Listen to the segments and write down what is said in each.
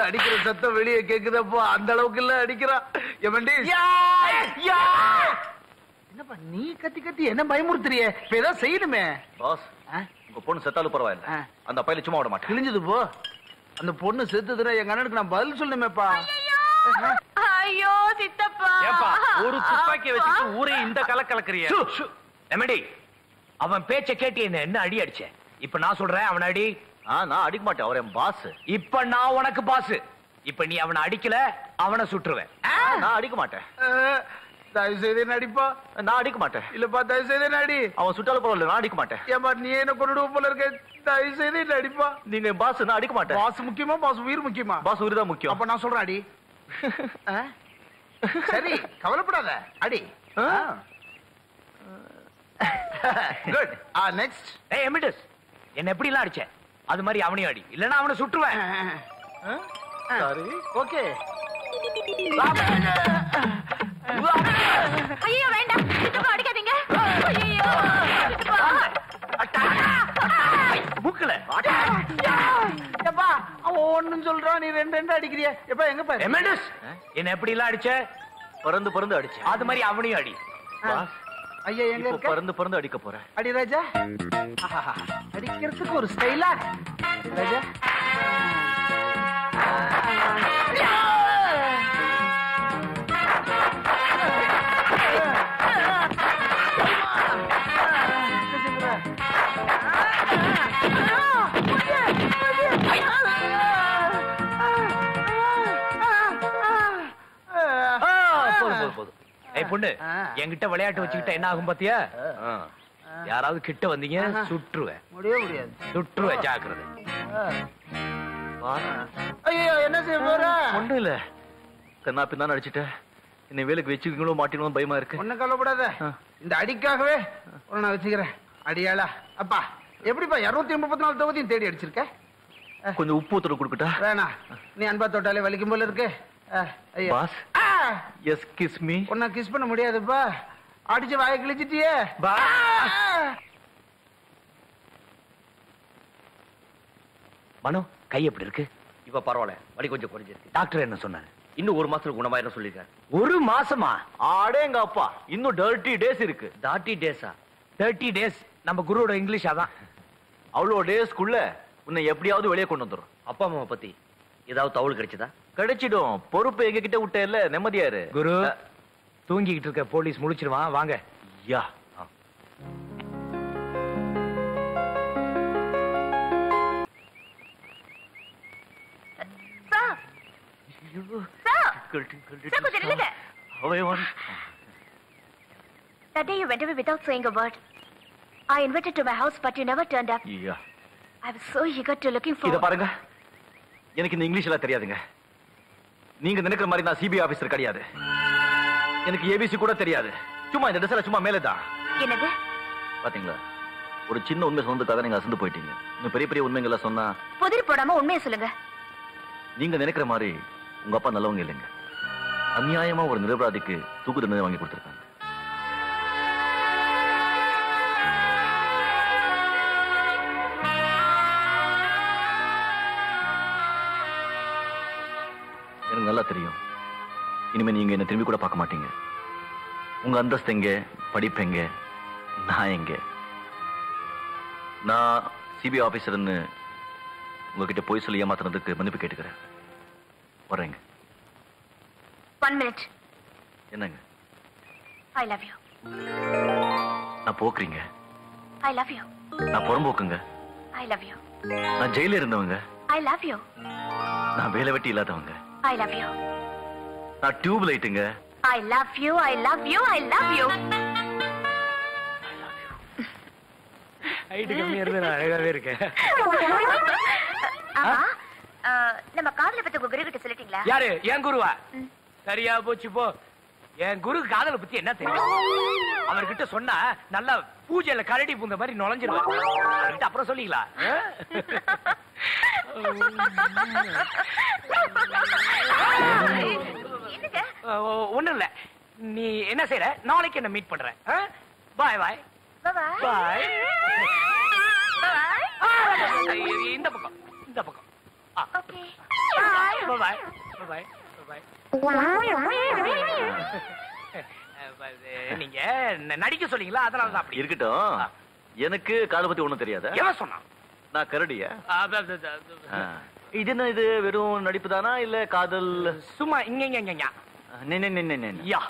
உள்ள அடிக்கிற சத்தம் வெளியே கேக்குதப்போ அந்த அளவுக்கு இல்ல அடிக்கிறான். என்னப்பா நீ கத்தி கத்தி என்ன பயமுறுத்துறிய? இப்ப ஏதாவது செய்யணுமே. பாஸ், உங்க பொண்ணு செத்தாலும் பரவாயில்ல, அந்த பையில சும்மா விட மாட்டேன். கிழிஞ்சது போ. அந்த பொண்ணு செத்துதுன்னா எங்க அண்ணனுக்கு நான் பதில் சொல்லணுமேப்பா. ஐயோ சித்தப்பா, ஒரு துப்பாக்கியை வச்சுட்டு ஊரே இந்த கலக்கலக்குறிய. எமடி, அவன் பேச்ச கேட்டு என்ன அடி அடிச்ச? இப்ப நான் சொல்றேன் அவன் அடி. நான் அடிக்க மாட்டேன், அவர் என் பாஸ். இப்ப நான் உனக்கு பாஸ். இப்ப நீ அவனை அடிக்கல, அவனை சுட்டுருவேன். நான் அடிக்க மாட்டேன். தயவு செய்து நடிப்பா. நான் அடிக்க மாட்டேன். இல்லப்பா தயவு செய்து நடி. அவன் சுட்டாலும் பரவாயில்ல, நான் அடிக்க மாட்டேன். ஏப்பா நீ என்ன கொண்டு போல இருக்க? தயவு செய்து நடிப்பா. நீங்க பாஸ், நான் அடிக்க மாட்டேன். பாஸ் முக்கியமா பாஸ் உயிர் முக்கியமா? பாஸ் உயிர் தான் முக்கியம். அப்ப நான் சொல்றேன் அடி. சரி கவலைப்படாத அடி. குட். நெக்ஸ்ட். ஏய் எமிடஸ், என்ன எப்படி எல்லாம் அடிச்ச அது மாதிரி அவனையும் அடி, இல்லன்னா அவனை சுட்டுருவேன். சரி ஓகே. ஐயோ வேண்டாம் சித்தப்பா, அடிக்காதீங்க. ஐயோ மூக்கல. எப்பா அவன் ஒண்ணும் சொல்றான், நீ ரெண்டு ரெண்டு அடிக்கிறிய. எப்பா எங்க பாரு எமிடஸ், என்ன எப்படி எல்லாம் அடிச்ச? பறந்து பறந்து அடிச்ச அது மாதிரி அவனையும் அடி. ஐயா எங்க இருக்க? பறந்து பறந்து அடிக்க போறேன். அடி ராஜா. அடிக்கிறதுக்கு ஒரு ஸ்டைலா ராஜா. பொண்ணு என்கிட்ட விளையாட்டு வச்சுக்கிட்ட என்ன ஆகும் பாத்தியா? யாராவது கிட்ட வந்தீங்க சுற்றுவேன். முடியாது. சுற்றுவேன், ஜாக்கிரதை. ஐயோ என்ன செய்ய போற? ஒண்ணும் இல்ல, கண்ணா பின்னா அடிச்சுட்ட. என்னை வேலைக்கு வச்சுக்கீங்களோ மாட்டீங்களோ பயமா இருக்கு. ஒண்ணும் கவலைப்படாத, இந்த அடிக்காகவே நான் வச்சுக்கிறேன். அடியாளா அப்பா எப்படிப்பா 234 தொகுதியும் தேடி அடிச்சிருக்க? கொஞ்சம் உப்பு ஊத்துற கொடுக்கட்டா? வேணா, நீ அன்பா தொட்டாலே வலிக்கும் போல இருக்கு. Pass S kiss me. உன்னை கிஸ் பண்ண முடியாதுப்பா, அடிச்சு வாயை கிழிச்சிட்டியே. மனோ கை எப்படி இருக்கு? இப்ப பரவாயில்ல, வலி கொஞ்சம் குறைஞ்சிருக்கு. டாக்டர் என்ன சொன்னாரு? இன்னும் 1 மாசத்துக்கு குணமாயிரம் சொல்லிருக்காரு. 1 மாசமா? ஆடேங்க அப்பா, இன்னும் 30 டேஸ் இருக்கு. 30 டேஸா? 30 டேஸ் நம்ம குருவோட இங்கிலீஷ் அதான். அவ்வளோ டேஸ்க்குள்ள உன்னை எப்படியாவது வெளியே கொண்டு வந்துடும். அப்பா அம்மாவை பத்தி ஏதாவது தகவல் கிடைச்சதா? கிடைச்சிடும், பொறுப்பு எங்க கிட்ட விட்ட இல்ல, நிம்மதியாரு. குரு தூங்கிக்கிட்டு இருக்க போலீஸ் முழிச்சிருவான், வாங்க. யா That day you went away without saying a word. I invited to my house, but you never turned up. Yeah I was so eager to looking for. இத பாருங்க, எனக்கு இந்த இங்கிலீஷ் எல்லாம் தெரியாதுங்க. நீங்க நினைக்கிற மாதிரி நான் சிபிஐ ஆபீசர் கிடையாது. எனக்கு ஏபிசி கூட தெரியாது. சும்மா இந்த ட்ரெஸ்ல சும்மா மேலதான். என்னது? பாத்தீங்களா, ஒரு சின்ன உண்மை சொன்னதுக்காக நீங்க அசந்து போயிட்டீங்க. இன்னும் பெரிய பெரிய உண்மைகளை சொன்னா புதிர் போடாம உண்மையை சொல்லுங்க. நீங்க நினைக்கிற மாதிரி உங்க அப்பா நல்லவங்க இல்லைங்க. அநியாயமா ஒரு நிரபராதிக்கு தூக்கு தண்டனை வாங்கி கொடுத்திருக்காங்க. எனக்கு நல்லா தெரியும், இனிமே நீங்க என்ன திரும்பி கூட பார்க்க மாட்டீங்க. உங்க அந்தஸ்து எங்க, படிப்பு எங்க, நான் எங்க? நான் சிபிஐ ஆபீசர்னு உங்ககிட்ட போய் சொல்லி ஏமாத்துறதுக்கு மன்னிப்பு கேட்டுக்கிறேன். வரேங்க. 1 minute. என்னங்க? I love you. நான் போக்குறீங்க. I love you. நான் புறம்போக்குங்க. I love you. நான் ஜெயில இருந்தவங்க. I love you. நான் வேலை வெட்டி இல்லாதவங்க. I love you. நான் டியூப் லைட்டுங்க. I love you. I love you. I love you. Height கம்மியா இருந்து நான் அழகாவே இருக்கேன். நம்ம காதல பத்தி உங்க குரு கிட்ட சொல்லிட்டீங்களா? யாரு? என் குருவா? சரியா போச்சு போ. என் குரு காதலை பத்தி என்ன தெரியும்? அவர்கிட்ட சொன்னா நல்லா பூஜையில கரடி பூந்த மாதிரி நுழைஞ்சிருவார். அவர்கிட்ட அப்புறம் சொல்லிக்கலாம். ஒண்ணும் இல்ல, நீ என்ன செய்யற? நாளைக்கு என்ன மீட் பண்றேன். பாய் பாய் பாய். இந்த பக்கம், இந்த பக்கம். பாய் பாய் பாய். நீங்க நடிக்க சொன்னீங்களா, அதனால தான் அப்படி இருக்கட்டும். எனக்கு காதல் பத்தி ஒண்ணும் தெரியாது. எவன் சொன்னான்? நான் கரடியா? இது என்ன, இது வெறும் நடிப்பு தானா இல்ல காதல்? சும்மா இங்க யா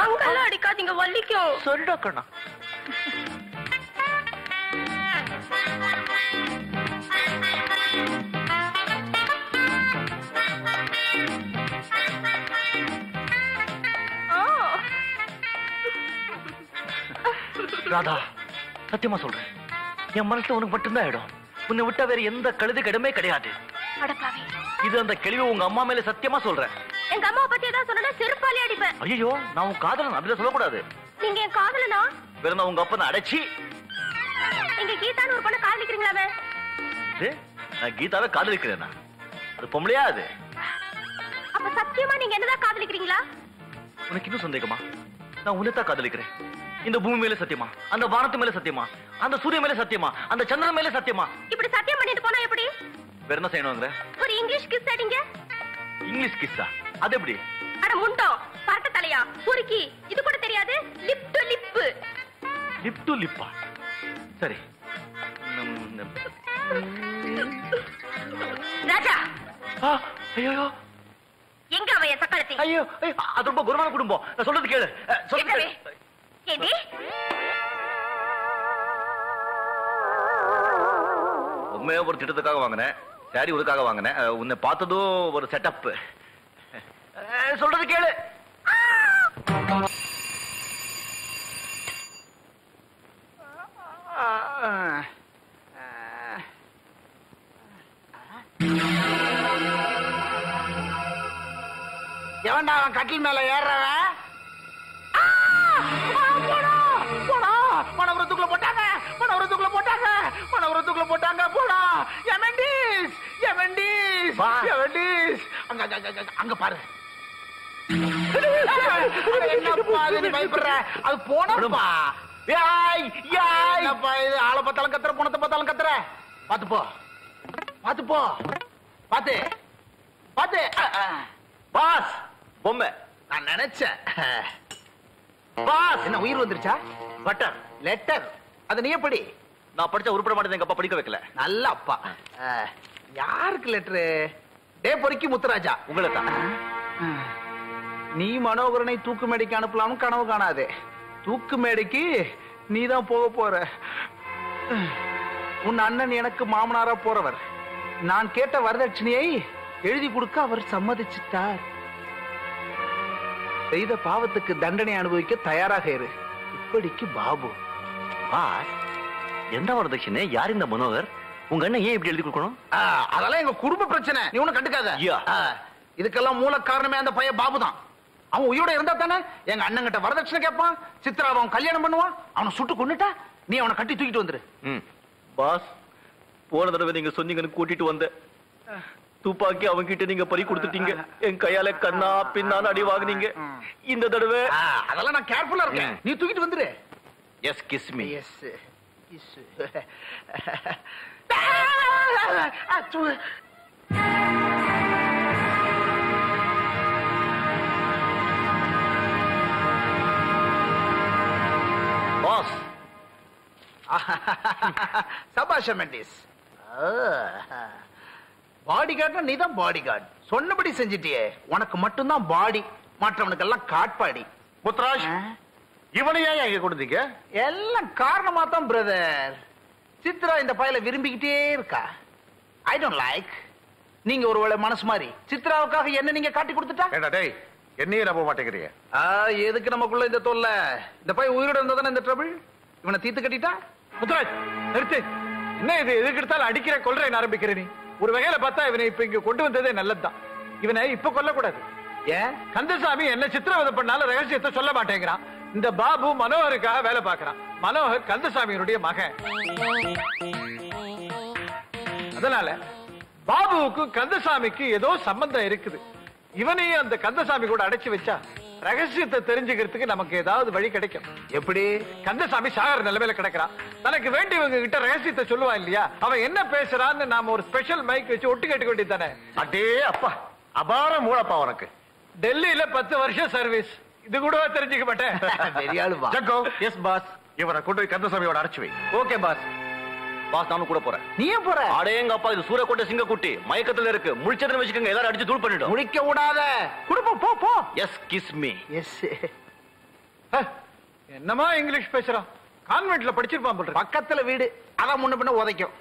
அங்கெல்லாம் அடிக்காதீங்க, வலிக்கும். சொல்லிடா கண்ணா. ராதா, சத்தியமா சொல்றேன், என் மனசுல உனக்கு மட்டும்தான் இடம். உன்னை விட்டா வேற எந்த கழுதுக்கு இடமே கிடையாது. அடப்பாவி, இது அந்த கேள்வி உங்க அம்மா மேல சத்தியமா சொல்றேன். எங்க அம்மா பத்தி ஏதாவது சொன்னா செருப்பாலே அடிப்பேன். ஐயோ, நான் உன் காதலன், அப்படிலாம் சொல்லக்கூடாது. நீங்க என் காதலனா? வேற நான் உங்க அப்பனை அடைச்சி. எங்க கீதான்னு ஒரு பொண்ணை காதலிக்கிறீங்களாவே? நான் கீதாவை காதலிக்கிறேனா? அது பொம்பளையா அது? அப்ப சத்தியமா நீங்க என்னதான் காதலிக்கிறீங்களா? உனக்கு இன்னும் சந்தேகமா? நான் உன்னைத்தான் காதலிக்கிறேன். இந்த பூமி மேல சத்தியமா, அந்த வானத்து மேல சத்தியமா, அந்த சூரிய மேல சத்தியமா, அந்த சந்திரன் மேல சத்தியமா. இப்படி சத்தியம் பண்ணிட்டு போனா எப்படி? வேற என்ன செய்யணுங்கிற? ஒரு இங்கிலீஷ் கிஸ் அடிங்க. இங்கிலீஷ் கிஸ்ஸா? அது எப்படி? அட முண்டோ, பரட்ட தலையா, பொறுக்கி, இது கூட தெரியாது? Lip to lip. Lip to லிப்பா? சரி. ராஜா, ஐயோ எங்க அவன் என் சக்காலத்தி? ஐயோ, அது ரொம்ப குருவான குடும்பம். நான் சொல்றது கேளு. கேட்கவே. ஏண்டி? உண்மையா ஒரு திட்டத்துக்காக வாங்கினேன், சாரி உனக்காக வாங்கினேன். உன்னை பார்த்ததும் ஒரு செட்டப். சொல்றது கேளு. எவன்டா அவன் கட்டில் மேல ஏறவன்? மனவரத்துக்குள்ள போட்டாங்க, மனவரத்துக்குள்ள போட்டாங்க, மனவரத்துக்குள்ள போட்டாங்க. போடா எமண்டிஸ், எமண்டிஸ், எமண்டிஸ். அங்க பாரு. என்னப்பா அது, நீ பயப்படுற? அது போனப்பா. ஏய் ஏய், என்னப்பா இது? ஆளை பார்த்தாலும் கத்துற, போனத்தை பார்த்தாலும் கத்துற. பாத்து போ, பாத்து போ, பாத்து பாத்து. பாஸ், பொம்மை. நான் நினைச்சேன். பாஸ், என்ன உயிர் வந்துருச்சா? Butter letter. அது நீ எப்படி? நான் படிச்ச உருப்பட மாட்டேன், எங்க அப்பா படிக்க வைக்கல. நல்ல அப்பா. யாருக்கு லெட்டரு? டே பொறுக்கி முத்துராஜா, உங்களை தான். நீ மனோகரனை தூக்கு மேடைக்கு அனுப்பலாம்னு கனவு காணாதே. தூக்கு மேடைக்கு நீ தான் போக போற. உன் அண்ணன் எனக்கு மாமனாரா போறவர். நான் கேட்ட வரதட்சணையை எழுதி கொடுக்க அவர் சம்மதிச்சிட்டார். செய்த பாவத்துக்கு தண்டனை அனுபவிக்க தயாராக இரு. இப்படிக்கு பாபு. பாஸ், எந்த வரதட்சணை? யார் இந்த மனோகர்? உங்க அண்ணன் ஏன் இப்படி எழுதி கொடுக்கணும்? அதெல்லாம் எங்க குடும்ப பிரச்சனை, நீ ஒண்ணு கண்டுக்காத. இதுக்கெல்லாம் மூல காரணமே அந்த பையன் பாபு தான். அவன் உயிரோட இருந்தா தானே எங்க அண்ணன் கிட்ட வரதட்சணை கேட்பான். சித்ராவை அவன் கல்யாணம் பண்ணுவான். அவனை சுட்டு கொன்னுட்டா நீ அவனை கட்டி தூக்கிட்டு வந்துரு. பாஸ், போன தடவை நீங்க சொன்னீங்கன்னு கூட்டிட்டு வந்த துப்பாக்கி அவங்க கிட்ட நீங்க பறி கொடுத்துட்டீங்க. என் கையால கண்ணா பின்னான்னு அடி வாங்குனீங்க. இந்த தடவை அதெல்லாம் நான் கேர்ஃபுல்லா இருக்கேன். நீ தூக்கிட்டு வந்துரு. Yes, kiss me. Yes kiss. Boss, சபாஷ் மெண்டிஸ். பாடி கார்டுனா நீ தான் பாடி கார்டு. சொன்னபடி செஞ்சிட்டியே. உனக்கு மட்டும்தான் பாடி, மற்றவனுக்கு எல்லாம் காட்பாடி. முத்ராஜ், இவனையா இங்க கொடுத்தீங்க? எல்லாம் காரணமா தான் பிரதர். சித்ரா இந்த பையல விரும்பிக்கிட்டே இருக்கா. I don't like. நீங்க ஒருவேளை மனசு மாதிரி சித்ராவுக்காக என்ன நீங்க காட்டி கொடுத்துட்டா? ஏடா டேய், என்னையே நம்ப மாட்டேங்கிறீங்க. எதுக்கு நமக்குள்ள இந்த தொல்லை? இந்த பையன் உயிரோட இருந்தா தானே இந்த ட்ரபிள். இவனை தீர்த்து கட்டிட்டா. முத்துராஜ், நிறுத்து. என்ன இது? எதுக்கு எடுத்தாலும் அடிக்கிற கொல்றேன் ஆரம்பிக்கிற நீ. ஒரு வகையில பார்த்தா இவனை இப்ப இங்க கொண்டு வந்ததே நல்லதுதான். இவனை இப்ப கொல்லக்கூடாது. ஏன்? கந்தசாமி என்ன சித்திரவதை பண்ணாலும் ரகசியத்தை சொல்ல மாட்டேங்கிறான். இந்த பாபு மனோகருக்காக வேலை பார்க்கறான். மனோகர் கந்தசாமியினுடைய மகன். அதனால பாபுவுக்கும் கந்தசாமிக்கு ஏதோ சம்பந்தம் இருக்குது. இவனையும் அந்த கந்தசாமி கூட அடைச்சு வச்சா ரகசியத்தை தெரிஞ்சுக்கிறதுக்கு நமக்கு ஏதாவது வழி கிடைக்கும். எப்படி? கந்தசாமி சாகர நிலைமையில கிடக்குறான். தனக்கு வேண்டியவங்க கிட்ட ரகசியத்தை சொல்லுவான் இல்லையா? அவன் என்ன பேசுறான்னு நாம ஒரு ஸ்பெஷல் மைக் வச்சு ஒட்டு கேட்டுக்க வேண்டியது தானே? அடே அப்பா, அபார மூளப்பா உனக்கு. டெல்லியில 10 வருஷம் சர்வீஸ், இது கூடவா தெரிஞ்சுக்க மாட்டேன். பெரிய ஆளு பா. ஜக்கோ. Yes boss. இவரை கொண்டு போய் கந்தசாமியோட அடைச்சு வை. Okay pass. பாஸ் நானும் கூட போறேன். நீ ஏன் போற? அடேங்க அப்பா, இது சூரக்கோட்டை சிங்கக்குட்டி மயக்கத்துல இருக்கு. முழிச்சதுன்னு வச்சுக்கோங்க, எல்லாரும் அடிச்சு தூள் பண்ணிடும். முடிக்க விடாத. குடும்பம் போ போ. Yes kiss me. எஸ். என்னமா இங்கிலீஷ் பேசுறான்? கான்வென்ட்ல படிச்சிருப்பான் போல. பக்கத்துல வீடு, அதான் முன்ன பின்ன உதைக்கும்.